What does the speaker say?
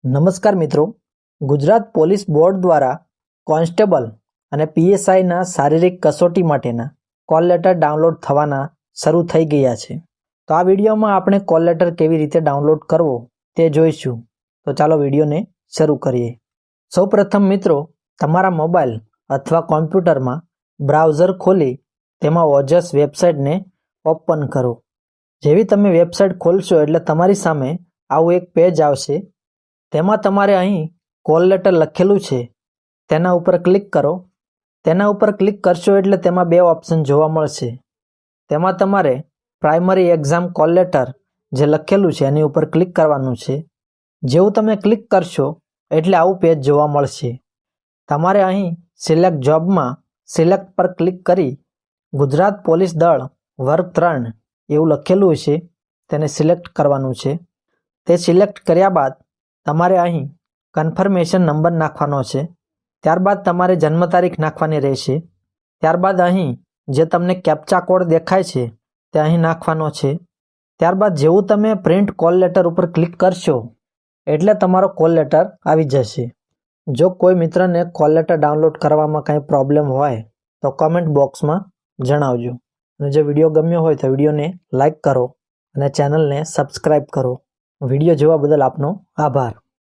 નમસ્કાર મિત્રો, Gujarat police board દ્વારા કોન્સ્ટેબલ અને પીએસઆઈના શારીરિક કસોટી માટેના કોલ લેટર ડાઉનલોડ થવાના શરૂ થઈ ગયા છે. તો આ વિડીયોમાં આપણે કોલ લેટર કેવી રીતે ડાઉનલોડ કરવો તે જોઈશું. તો ચાલો વિડીયોને શરૂ કરીએ. સૌપ્રથમ મિત્રો, તમારા મોબાઈલ અથવા કોમ્પ્યુટરમાં બ્રાઉઝર ખોલી તેમાં ઓજસ વેબસાઇટને ઓપન કરો. જેવી તમે વેબસાઇટ ખોલશો એટલે તમારી સામે આવું એક પેજ આવશે. તેમાં તમારે અહીં કોલ લેટર લખેલું છે તેના ઉપર ક્લિક કરો. તેના ઉપર ક્લિક કરશો એટલે તેમાં બે ઓપ્શન જોવા મળશે. તેમાં તમારે પ્રાઇમરી એક્ઝામ કોલ લેટર જે લખેલું છે એની ઉપર ક્લિક કરવાનું છે. જેવું તમે ક્લિક કરશો એટલે આવું પેજ જોવા મળશે. તમારે અહીં સિલેક્ટ જોબમાં સિલેક્ટ પર ક્લિક કરી ગુજરાત પોલીસ દળ વર્ગ 3 એવું લખેલું છે તેને સિલેક્ટ કરવાનું છે. તે સિલેક્ટ કર્યા બાદ તમારે અહીં કન્ફર્મેશન નંબર નાખવાનો છે. ત્યારબાદ તમારે જન્મ તારીખ નાખવાની રહેશે. ત્યારબાદ અહીં જે તમને કેપ્ચા કોડ દેખાય છે તે અહીં નાખવાનો છે. ત્યારબાદ જેવું તમે પ્રિન્ટ કોલ લેટર ઉપર ક્લિક કરશો એટલે તમારો કોલ લેટર આવી જશે. જો કોઈ મિત્રને કોલ લેટર ડાઉનલોડ કરવામાં કંઈ પ્રોબ્લેમ હોય તો કમેન્ટ બોક્સમાં જણાવજો. અને જો વિડીયો ગમ્યો હોય તો વિડીયોને લાઈક કરો અને ચેનલને સબસ્ક્રાઈબ કરો. વિડીયો જોવા બદલ આપનો આભાર.